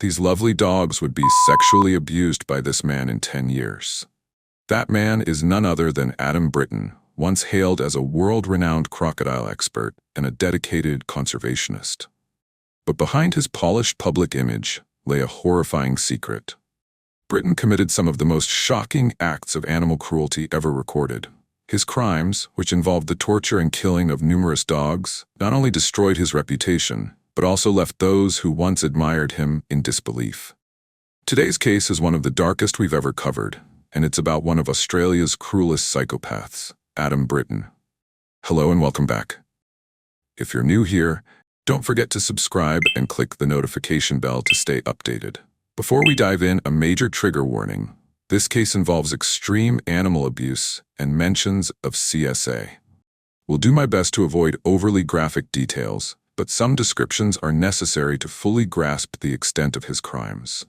These lovely dogs would be sexually abused by this man in 10 years. That man is none other than Adam Britton, once hailed as a world-renowned crocodile expert and a dedicated conservationist. But behind his polished public image lay a horrifying secret. Britton committed some of the most shocking acts of animal cruelty ever recorded. His crimes, which involved the torture and killing of numerous dogs, not only destroyed his reputation, but also left those who once admired him in disbelief. Today's case is one of the darkest we've ever covered, and it's about one of Australia's cruelest psychopaths, Adam Britton. Hello and welcome back. If you're new here, don't forget to subscribe and click the notification bell to stay updated. Before we dive in, a major trigger warning. This case involves extreme animal abuse and mentions of CSA. We'll do my best to avoid overly graphic details, but some descriptions are necessary to fully grasp the extent of his crimes.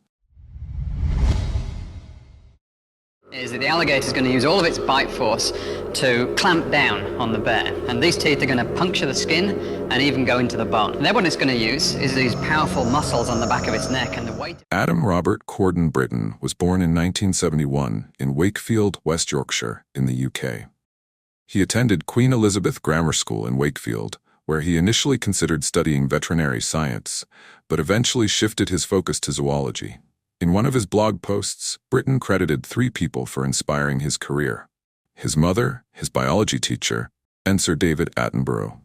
Is that the alligator is going to use all of its bite force to clamp down on the bear, and these teeth are going to puncture the skin and even go into the bone. And then what it's going to use is these powerful muscles on the back of its neck and the weight. Adam Robert Corden Britton was born in 1971 in Wakefield, West Yorkshire, in the UK. He attended Queen Elizabeth Grammar School in Wakefield, where he initially considered studying veterinary science, but eventually shifted his focus to zoology. In one of his blog posts, Britton credited 3 people for inspiring his career: his mother, his biology teacher, and Sir David Attenborough.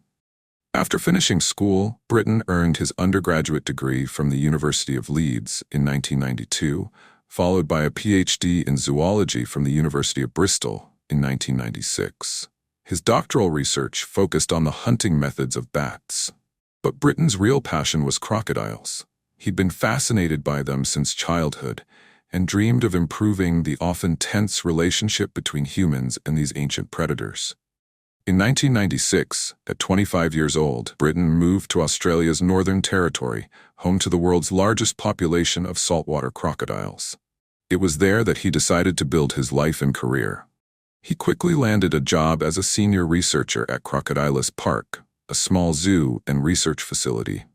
After finishing school, Britton earned his undergraduate degree from the University of Leeds in 1992, followed by a PhD in zoology from the University of Bristol in 1996. His doctoral research focused on the hunting methods of bats. But Britton's real passion was crocodiles. He'd been fascinated by them since childhood and dreamed of improving the often tense relationship between humans and these ancient predators. In 1996, at 25 years old, Britton moved to Australia's Northern Territory, home to the world's largest population of saltwater crocodiles. It was there that he decided to build his life and career. He quickly landed a job as a senior researcher at Crocodilis Park, a small zoo and research facility.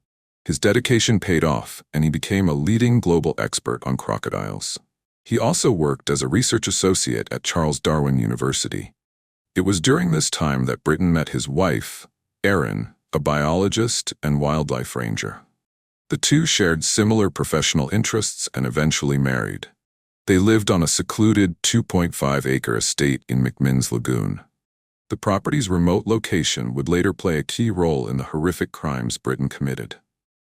His dedication paid off, and he became a leading global expert on crocodiles. He also worked as a research associate at Charles Darwin University. It was during this time that Britton met his wife, Erin, a biologist and wildlife ranger. The two shared similar professional interests and eventually married. They lived on a secluded 2.5-acre estate in McMinn's Lagoon. The property's remote location would later play a key role in the horrific crimes Britton committed.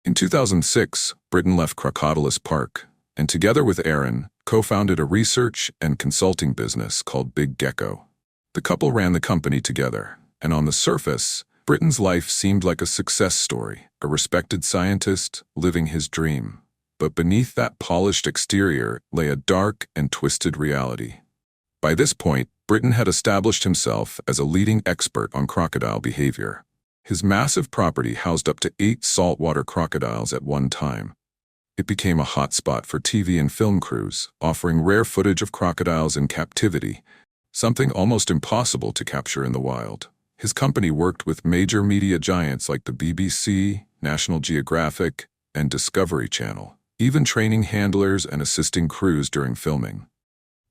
In 2006, Britton left Crocodilis Park, and together with Erin, co-founded a research and consulting business called Big Gecko. The couple ran the company together, and on the surface, Britton's life seemed like a success story, a respected scientist living his dream. But beneath that polished exterior lay a dark and twisted reality. By this point, Britton had established himself as a leading expert on crocodile behavior. His massive property housed up to 8 saltwater crocodiles at one time. It became a hotspot for TV and film crews, offering rare footage of crocodiles in captivity, something almost impossible to capture in the wild. His company worked with major media giants like the BBC, National Geographic, and Discovery Channel, even training handlers and assisting crews during filming.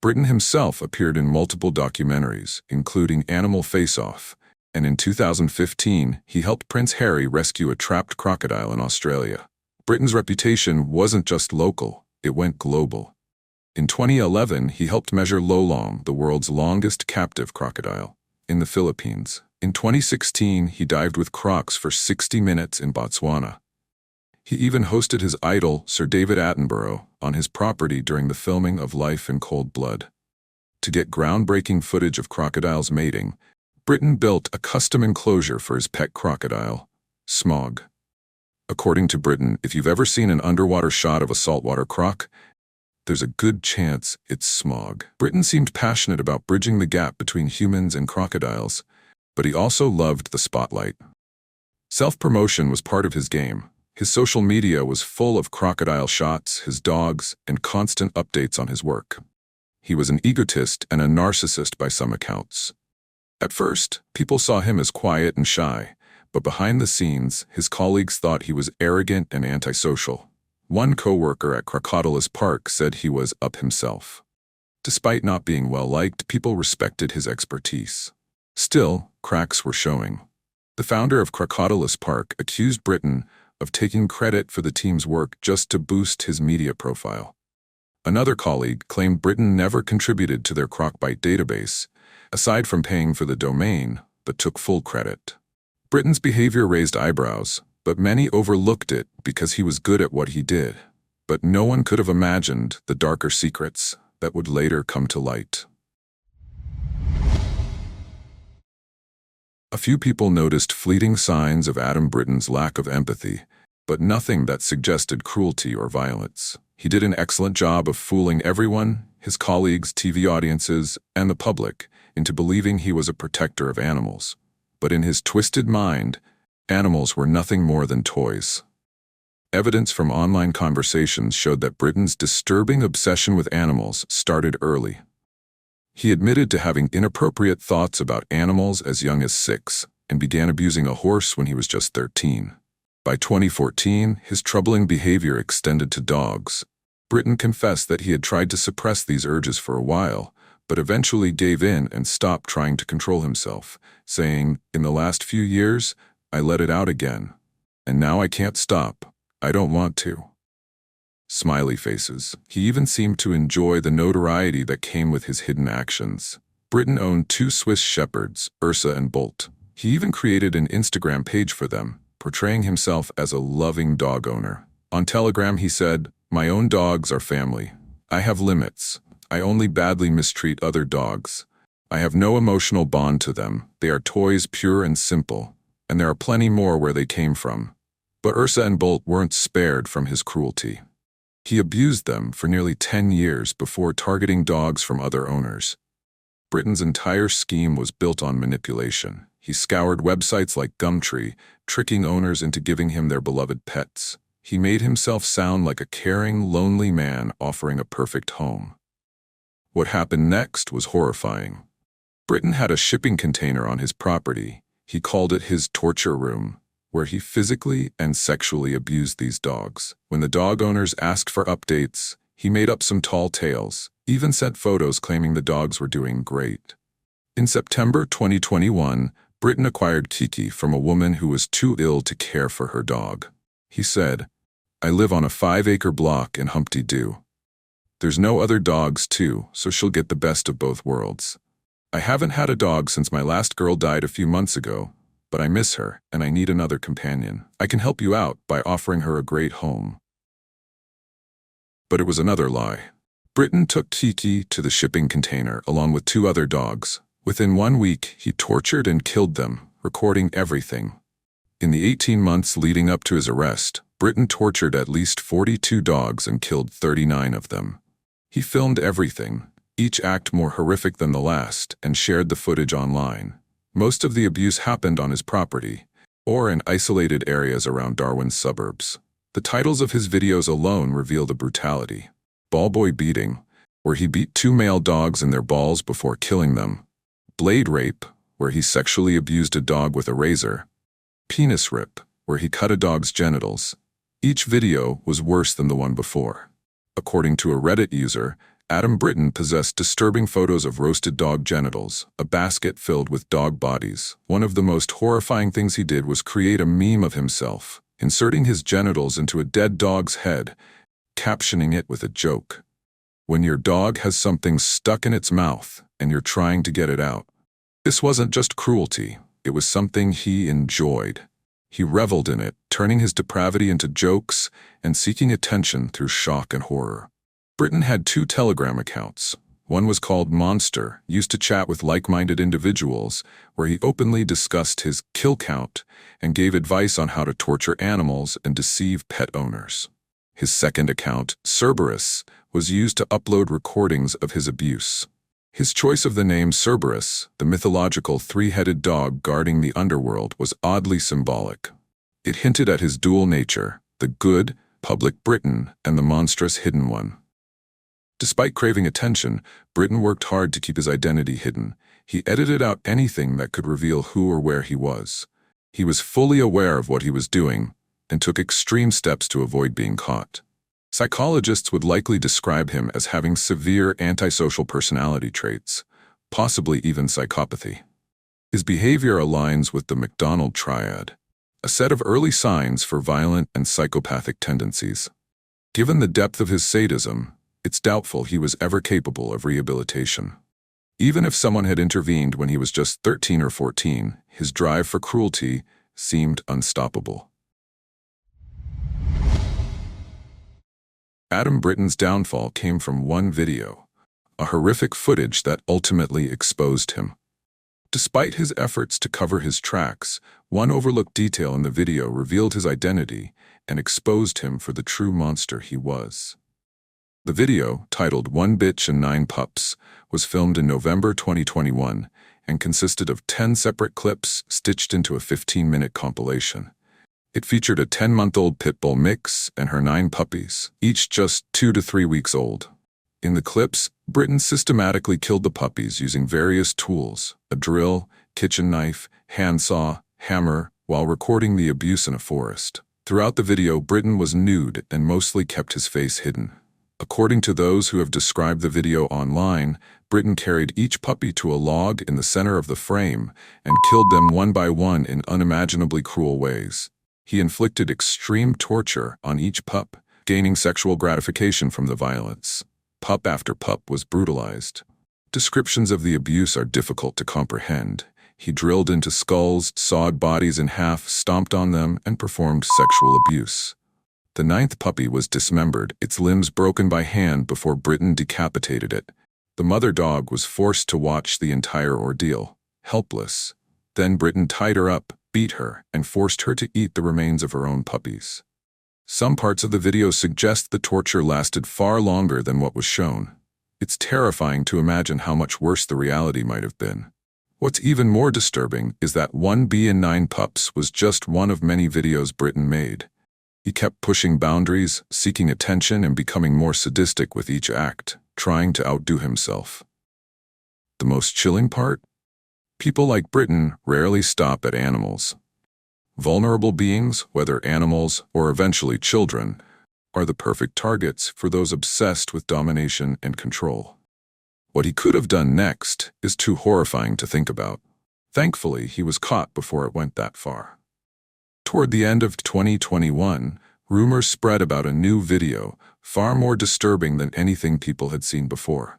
Britton himself appeared in multiple documentaries, including Animal Face-Off, and in 2015, he helped Prince Harry rescue a trapped crocodile in Australia. Britton's reputation wasn't just local, it went global. In 2011, he helped measure Lolong, the world's longest captive crocodile, in the Philippines. In 2016, he dived with crocs for 60 minutes in Botswana. He even hosted his idol, Sir David Attenborough, on his property during the filming of Life in Cold Blood. To get groundbreaking footage of crocodiles mating, Britton built a custom enclosure for his pet crocodile, Smog. According to Britton, if you've ever seen an underwater shot of a saltwater croc, there's a good chance it's Smog. Britton seemed passionate about bridging the gap between humans and crocodiles, but he also loved the spotlight. Self-promotion was part of his game. His social media was full of crocodile shots, his dogs, and constant updates on his work. He was an egotist and a narcissist by some accounts. At first, people saw him as quiet and shy, but behind the scenes, his colleagues thought he was arrogant and antisocial. One co-worker at Crocodilus Park said he was up himself. Despite not being well-liked, people respected his expertise. Still, cracks were showing. The founder of Crocodilus Park accused Britton of taking credit for the team's work just to boost his media profile. Another colleague claimed Britton never contributed to their Crocbite database, aside from paying for the domain, but took full credit. Britton's behavior raised eyebrows, but many overlooked it because he was good at what he did. But no one could have imagined the darker secrets that would later come to light. A few people noticed fleeting signs of Adam Britton's lack of empathy, but nothing that suggested cruelty or violence. He did an excellent job of fooling everyone, his colleagues, TV audiences, and the public, into believing he was a protector of animals. But in his twisted mind, animals were nothing more than toys. Evidence from online conversations showed that Britton's disturbing obsession with animals started early. He admitted to having inappropriate thoughts about animals as young as 6 and began abusing a horse when he was just 13. By 2014, his troubling behavior extended to dogs. Britton confessed that he had tried to suppress these urges for a while, but eventually gave in and stopped trying to control himself, saying, "In the last few years, I let it out again. And now I can't stop. I don't want to." Smiley faces. He even seemed to enjoy the notoriety that came with his hidden actions. Britton owned 2 Swiss shepherds, Ursa and Bolt. He even created an Instagram page for them, portraying himself as a loving dog owner. On Telegram he said, "My own dogs are family. I have limits. I only badly mistreat other dogs. I have no emotional bond to them. They are toys, pure and simple. And there are plenty more where they came from." But Ursa and Bolt weren't spared from his cruelty. He abused them for nearly 10 years before targeting dogs from other owners. Britton's entire scheme was built on manipulation. He scoured websites like Gumtree, tricking owners into giving him their beloved pets. He made himself sound like a caring, lonely man offering a perfect home. What happened next was horrifying. Britton had a shipping container on his property. He called it his torture room, where he physically and sexually abused these dogs. When the dog owners asked for updates, he made up some tall tales, even sent photos claiming the dogs were doing great. In September 2021, Britton acquired Kiki from a woman who was too ill to care for her dog. He said, "I live on a 5-acre block in Humpty Doo. There's no other dogs too, so she'll get the best of both worlds. I haven't had a dog since my last girl died a few months ago, but I miss her and I need another companion. I can help you out by offering her a great home." But it was another lie. Britton took Kiki to the shipping container along with 2 other dogs. Within 1 week, he tortured and killed them, recording everything. In the 18 months leading up to his arrest, Britton tortured at least 42 dogs and killed 39 of them. He filmed everything, each act more horrific than the last, and shared the footage online. Most of the abuse happened on his property, or in isolated areas around Darwin's suburbs. The titles of his videos alone reveal the brutality. Ballboy beating, where he beat 2 male dogs in their balls before killing them. Blade rape, where he sexually abused a dog with a razor. Penis rip, where he cut a dog's genitals. Each video was worse than the one before. According to a Reddit user, Adam Britton possessed disturbing photos of roasted dog genitals, a basket filled with dog bodies. One of the most horrifying things he did was create a meme of himself, inserting his genitals into a dead dog's head, captioning it with a joke. When your dog has something stuck in its mouth and you're trying to get it out. This wasn't just cruelty, it was something he enjoyed. He reveled in it, turning his depravity into jokes and seeking attention through shock and horror. Britton had 2 Telegram accounts. One was called Monster, used to chat with like-minded individuals, where he openly discussed his kill count and gave advice on how to torture animals and deceive pet owners. His second account, Cerberus, was used to upload recordings of his abuse. His choice of the name Cerberus, the mythological 3-headed dog guarding the underworld, was oddly symbolic. It hinted at his dual nature, the good, public Britton, and the monstrous hidden one. Despite craving attention, Britton worked hard to keep his identity hidden. He edited out anything that could reveal who or where he was. He was fully aware of what he was doing and took extreme steps to avoid being caught. Psychologists would likely describe him as having severe antisocial personality traits, possibly even psychopathy. His behavior aligns with the McDonald triad, a set of early signs for violent and psychopathic tendencies. Given the depth of his sadism, it's doubtful he was ever capable of rehabilitation. Even if someone had intervened when he was just 13 or 14, his drive for cruelty seemed unstoppable. Adam Britton's downfall came from one video, a horrific footage that ultimately exposed him. Despite his efforts to cover his tracks, one overlooked detail in the video revealed his identity and exposed him for the true monster he was. The video, titled "One Bitch and 9 Pups," was filmed in November 2021 and consisted of 10 separate clips stitched into a 15-minute compilation. It featured a 10-month-old pit bull mix and her 9 puppies, each just 2 to 3 weeks old. In the clips, Britton systematically killed the puppies using various tools, a drill, kitchen knife, handsaw, hammer, while recording the abuse in a forest. Throughout the video, Britton was nude and mostly kept his face hidden. According to those who have described the video online, Britton carried each puppy to a log in the center of the frame and killed them one by one in unimaginably cruel ways. He inflicted extreme torture on each pup, gaining sexual gratification from the violence. Pup after pup was brutalized. Descriptions of the abuse are difficult to comprehend. He drilled into skulls, sawed bodies in half, stomped on them, and performed sexual abuse. The 9th puppy was dismembered, its limbs broken by hand before Britton decapitated it. The mother dog was forced to watch the entire ordeal, helpless. Then Britton tied her up, beat her, and forced her to eat the remains of her own puppies. Some parts of the video suggest the torture lasted far longer than what was shown. It's terrifying to imagine how much worse the reality might have been. What's even more disturbing is that 1B and 9 Pups was just one of many videos Britton made. He kept pushing boundaries, seeking attention, and becoming more sadistic with each act, trying to outdo himself. The most chilling part? People like Britton rarely stop at animals. Vulnerable beings, whether animals or eventually children, are the perfect targets for those obsessed with domination and control. What he could have done next is too horrifying to think about. Thankfully, he was caught before it went that far. Toward the end of 2021, rumors spread about a new video, far more disturbing than anything people had seen before.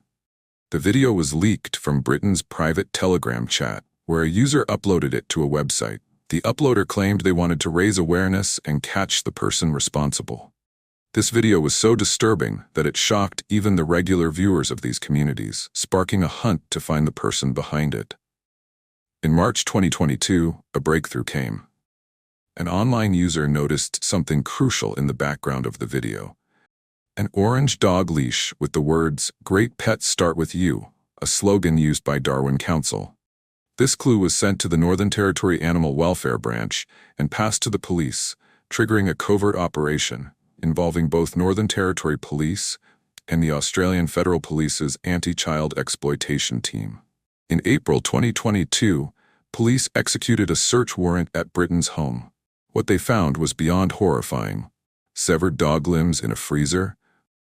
The video was leaked from Britton's private Telegram chat, where a user uploaded it to a website. The uploader claimed they wanted to raise awareness and catch the person responsible. This video was so disturbing that it shocked even the regular viewers of these communities, sparking a hunt to find the person behind it. In March 2022, a breakthrough came. An online user noticed something crucial in the background of the video. An orange dog leash with the words, "Great pets start with you," a slogan used by Darwin Council. This clue was sent to the Northern Territory Animal Welfare Branch and passed to the police, triggering a covert operation involving both Northern Territory Police and the Australian Federal Police's Anti-Child Exploitation Team. In April 2022, police executed a search warrant at Britton's home. What they found was beyond horrifying. Severed dog limbs in a freezer,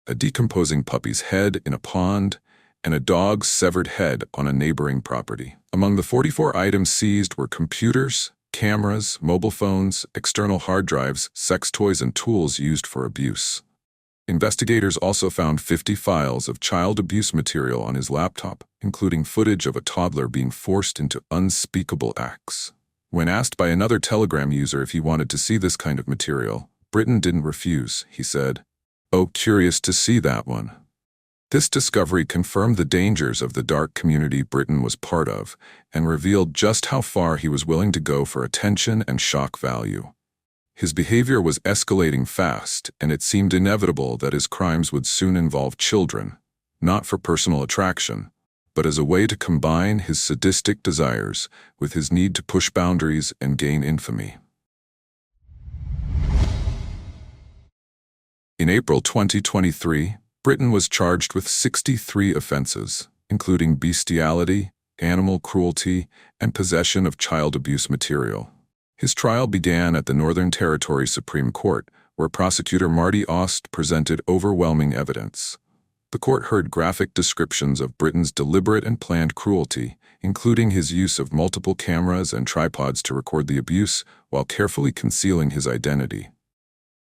a decomposing puppy's head in a pond, and a dog's severed head on a neighboring property. Among the 44 items seized were computers, cameras, mobile phones, external hard drives, sex toys, and tools used for abuse. Investigators also found 50 files of child abuse material on his laptop, including footage of a toddler being forced into unspeakable acts. When asked by another Telegram user if he wanted to see this kind of material, Britton didn't refuse. He said, "Oh, curious to see that one." This discovery confirmed the dangers of the dark community Britton was part of and revealed just how far he was willing to go for attention and shock value. His behavior was escalating fast, and it seemed inevitable that his crimes would soon involve children, not for personal attraction, but as a way to combine his sadistic desires with his need to push boundaries and gain infamy. In April 2023, Britton was charged with 63 offenses, including bestiality, animal cruelty, and possession of child abuse material. His trial began at the Northern Territory Supreme Court, where prosecutor Marty Ost presented overwhelming evidence. The court heard graphic descriptions of Britton's deliberate and planned cruelty, including his use of multiple cameras and tripods to record the abuse while carefully concealing his identity.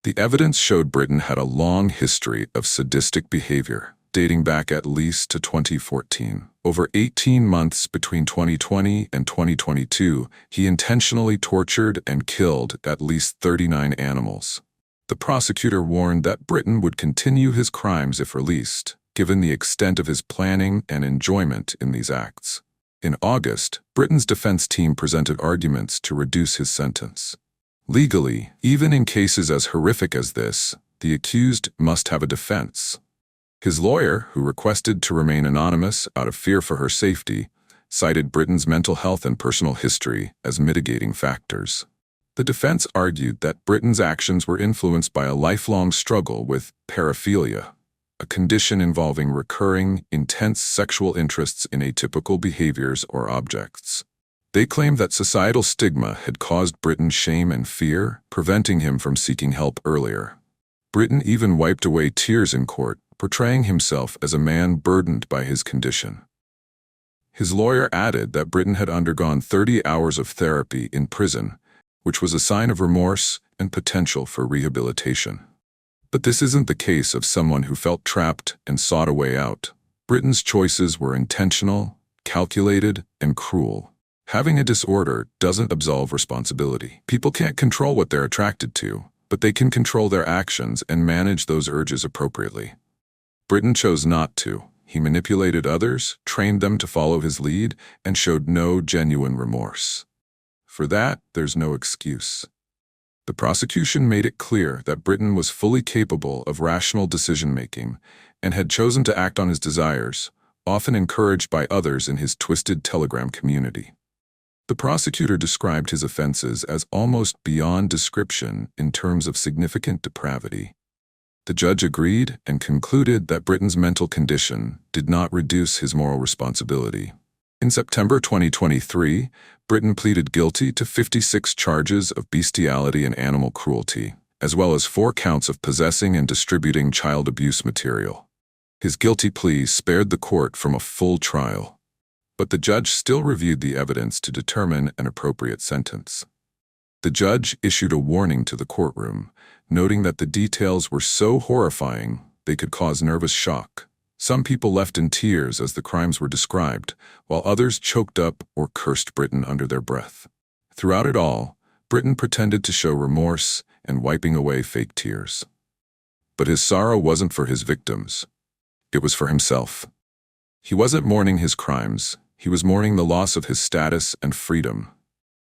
The evidence showed Britton had a long history of sadistic behavior, dating back at least to 2014. Over 18 months between 2020 and 2022, he intentionally tortured and killed at least 39 animals. The prosecutor warned that Britton would continue his crimes if released, given the extent of his planning and enjoyment in these acts. In August, Britton's defense team presented arguments to reduce his sentence. Legally, even in cases as horrific as this, the accused must have a defense. His lawyer, who requested to remain anonymous out of fear for her safety, cited Britton's mental health and personal history as mitigating factors. The defense argued that Britton's actions were influenced by a lifelong struggle with paraphilia, a condition involving recurring, intense sexual interests in atypical behaviors or objects. They claimed that societal stigma had caused Britton shame and fear, preventing him from seeking help earlier. Britton even wiped away tears in court, portraying himself as a man burdened by his condition. His lawyer added that Britton had undergone 30 hours of therapy in prison, which was a sign of remorse and potential for rehabilitation. But this isn't the case of someone who felt trapped and sought a way out. Britton's choices were intentional, calculated, and cruel. Having a disorder doesn't absolve responsibility. People can't control what they're attracted to, but they can control their actions and manage those urges appropriately. Britton chose not to. He manipulated others, trained them to follow his lead, and showed no genuine remorse. For that, there's no excuse. The prosecution made it clear that Britton was fully capable of rational decision-making and had chosen to act on his desires, often encouraged by others in his twisted Telegram community. The prosecutor described his offenses as almost beyond description in terms of significant depravity. The judge agreed and concluded that Britton's mental condition did not reduce his moral responsibility. In September 2023, Britton pleaded guilty to 56 charges of bestiality and animal cruelty, as well as 4 counts of possessing and distributing child abuse material. His guilty plea spared the court from a full trial, but the judge still reviewed the evidence to determine an appropriate sentence. The judge issued a warning to the courtroom, noting that the details were so horrifying they could cause nervous shock. Some people left in tears as the crimes were described, while others choked up or cursed Britton under their breath. Throughout it all, Britton pretended to show remorse and wiping away fake tears. But his sorrow wasn't for his victims. It was for himself. He wasn't mourning his crimes. He was mourning the loss of his status and freedom.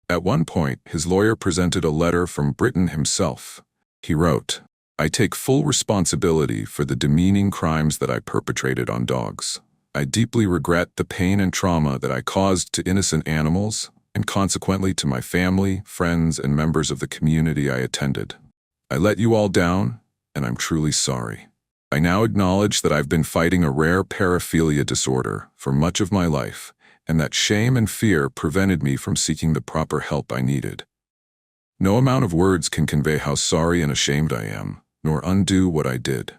At one point, his lawyer presented a letter from Britton himself. He wrote, "I take full responsibility for the demeaning crimes that I perpetrated on dogs. I deeply regret the pain and trauma that I caused to innocent animals, and consequently to my family, friends, and members of the community I attended. I let you all down, and I'm truly sorry. I now acknowledge that I've been fighting a rare paraphilia disorder for much of my life, and that shame and fear prevented me from seeking the proper help I needed. No amount of words can convey how sorry and ashamed I am, nor undo what I did.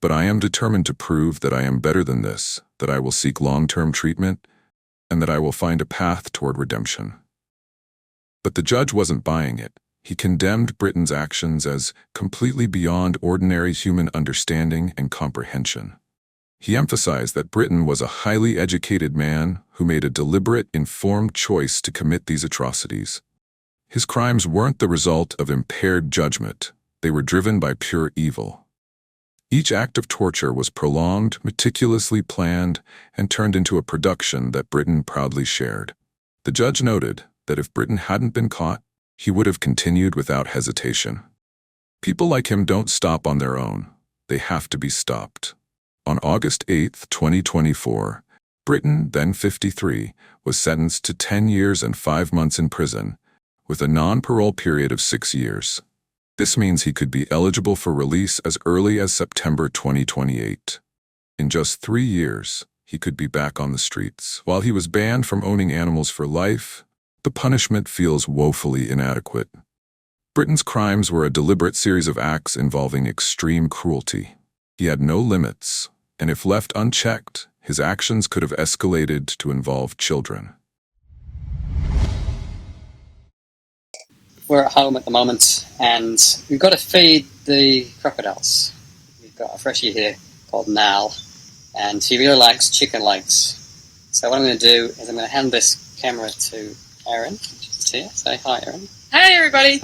But I am determined to prove that I am better than this, that I will seek long-term treatment, and that I will find a path toward redemption." But the judge wasn't buying it. He condemned Britton's actions as completely beyond ordinary human understanding and comprehension. He emphasized that Britton was a highly educated man who made a deliberate, informed choice to commit these atrocities. His crimes weren't the result of impaired judgment. They were driven by pure evil. Each act of torture was prolonged, meticulously planned, and turned into a production that Britton proudly shared. The judge noted that if Britton hadn't been caught, he would have continued without hesitation. People like him don't stop on their own. They have to be stopped. On August 8, 2024, Britton, then 53, was sentenced to 10 years and 5 months in prison, with a non-parole period of 6 years. This means he could be eligible for release as early as September 2028. In just 3 years, he could be back on the streets. While he was banned from owning animals for life, the punishment feels woefully inadequate. Britton's crimes were a deliberate series of acts involving extreme cruelty. He had no limits, and if left unchecked, his actions could have escalated to involve children. We're at home at the moment, and we've got to feed the crocodiles. We've got a freshie here called Nal, and he really likes chicken legs. So what I'm going to do is I'm going to hand this camera to Erin, which is here. Say hi, Erin. Hi, everybody.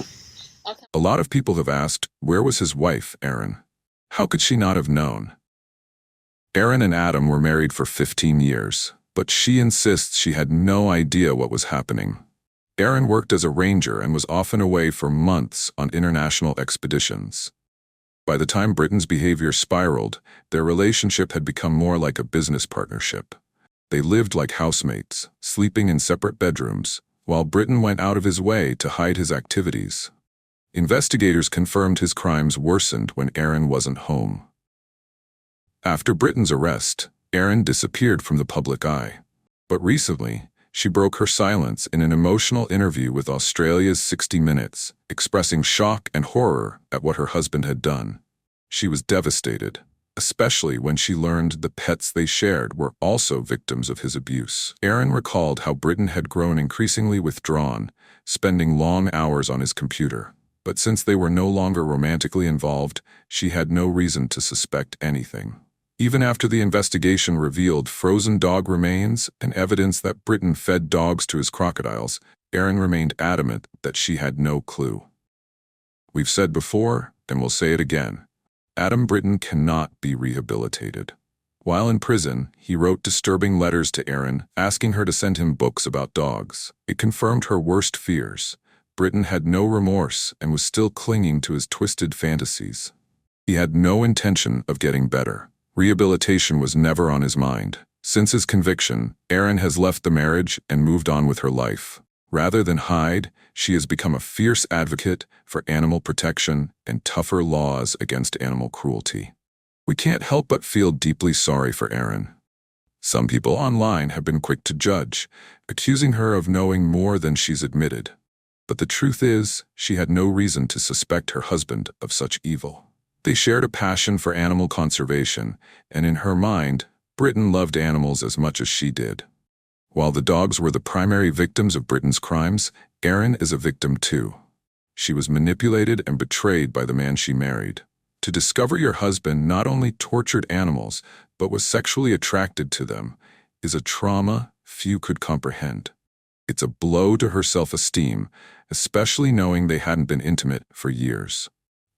Okay. A lot of people have asked, where was his wife, Erin? How could she not have known? Erin and Adam were married for 15 years, but she insists she had no idea what was happening. Erin worked as a ranger and was often away for months on international expeditions. By the time Britton's behavior spiraled, their relationship had become more like a business partnership. They lived like housemates, sleeping in separate bedrooms, while Britton went out of his way to hide his activities. Investigators confirmed his crimes worsened when Erin wasn't home. After Britton's arrest, Erin disappeared from the public eye. But recently, she broke her silence in an emotional interview with Australia's 60 Minutes, expressing shock and horror at what her husband had done. She was devastated, especially when she learned the pets they shared were also victims of his abuse. Erin recalled how Britton had grown increasingly withdrawn, spending long hours on his computer. But since they were no longer romantically involved, she had no reason to suspect anything. Even after the investigation revealed frozen dog remains and evidence that Britton fed dogs to his crocodiles, Erin remained adamant that she had no clue. We've said before, and we'll say it again, Adam Britton cannot be rehabilitated. While in prison, he wrote disturbing letters to Erin, asking her to send him books about dogs. It confirmed her worst fears. Britton had no remorse and was still clinging to his twisted fantasies. He had no intention of getting better. Rehabilitation was never on his mind. Since his conviction, Erin has left the marriage and moved on with her life. Rather than hide, she has become a fierce advocate for animal protection and tougher laws against animal cruelty. We can't help but feel deeply sorry for Erin. Some people online have been quick to judge, accusing her of knowing more than she's admitted. But the truth is, she had no reason to suspect her husband of such evil. They shared a passion for animal conservation, and in her mind, Britton loved animals as much as she did. While the dogs were the primary victims of Britton's crimes, Erin is a victim too. She was manipulated and betrayed by the man she married. To discover your husband not only tortured animals, but was sexually attracted to them, is a trauma few could comprehend. It's a blow to her self-esteem, especially knowing they hadn't been intimate for years.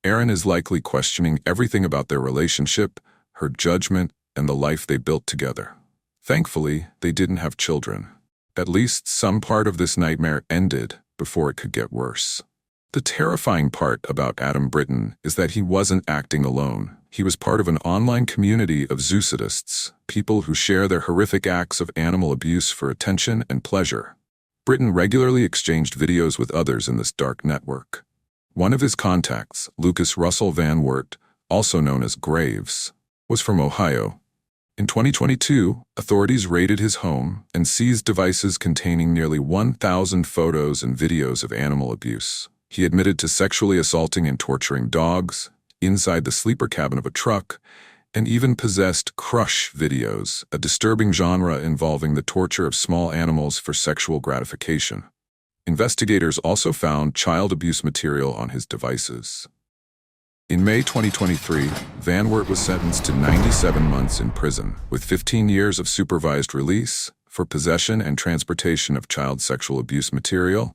Erin is likely questioning everything about their relationship, her judgment, and the life they built together. Thankfully, they didn't have children. At least some part of this nightmare ended before it could get worse. The terrifying part about Adam Britton is that he wasn't acting alone. He was part of an online community of zoosadists, people who share their horrific acts of animal abuse for attention and pleasure. Britton regularly exchanged videos with others in this dark network. One of his contacts, Lucas Russell Van Wert, also known as Graves, was from Ohio. In 2022, authorities raided his home and seized devices containing nearly 1,000 photos and videos of animal abuse. He admitted to sexually assaulting and torturing dogs, inside the sleeper cabin of a truck, and even possessed crush videos, a disturbing genre involving the torture of small animals for sexual gratification. Investigators also found child abuse material on his devices. In May 2023, Van Wert was sentenced to 97 months in prison, with 15 years of supervised release for possession and transportation of child sexual abuse material,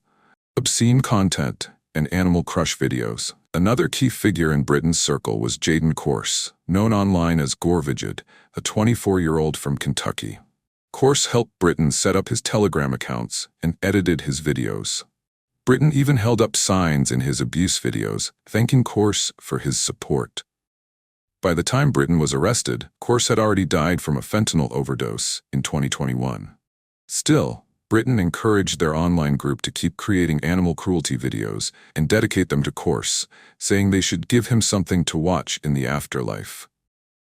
obscene content, and animal crush videos. Another key figure in Britton's circle was Jaden Corse, known online as Gorvigid, a 24-year-old from Kentucky. Corse helped Britton set up his Telegram accounts and edited his videos. Britton even held up signs in his abuse videos, thanking Corse for his support. By the time Britton was arrested, Corse had already died from a fentanyl overdose in 2021. Still, Britton encouraged their online group to keep creating animal cruelty videos and dedicate them to Corse, saying they should give him something to watch in the afterlife.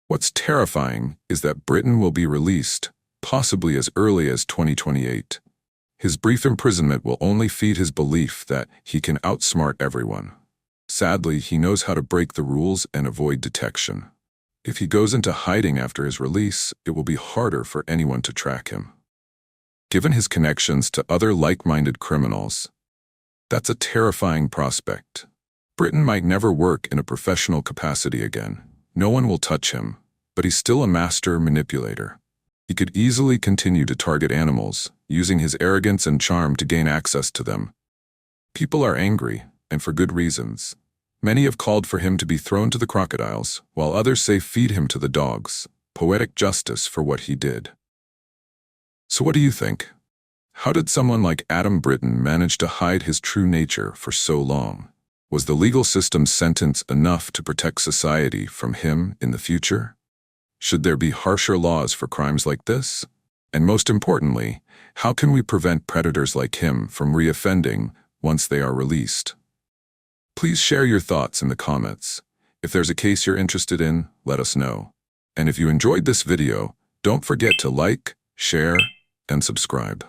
What's terrifying is that Britton will be released, possibly as early as 2028. His brief imprisonment will only feed his belief that he can outsmart everyone. Sadly, he knows how to break the rules and avoid detection. If he goes into hiding after his release, it will be harder for anyone to track him. Given his connections to other like-minded criminals, that's a terrifying prospect. Britton might never work in a professional capacity again. No one will touch him, but he's still a master manipulator. He could easily continue to target animals, using his arrogance and charm to gain access to them. People are angry, and for good reasons. Many have called for him to be thrown to the crocodiles, while others say feed him to the dogs. Poetic justice for what he did. So what do you think? How did someone like Adam Britton manage to hide his true nature for so long? Was the legal system's sentence enough to protect society from him in the future? Should there be harsher laws for crimes like this? And most importantly, how can we prevent predators like him from reoffending once they are released? Please share your thoughts in the comments. If there's a case you're interested in, let us know. And if you enjoyed this video, don't forget to like, share, and subscribe.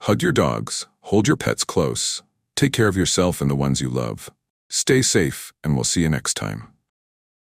Hug your dogs, hold your pets close, take care of yourself and the ones you love. Stay safe, and we'll see you next time.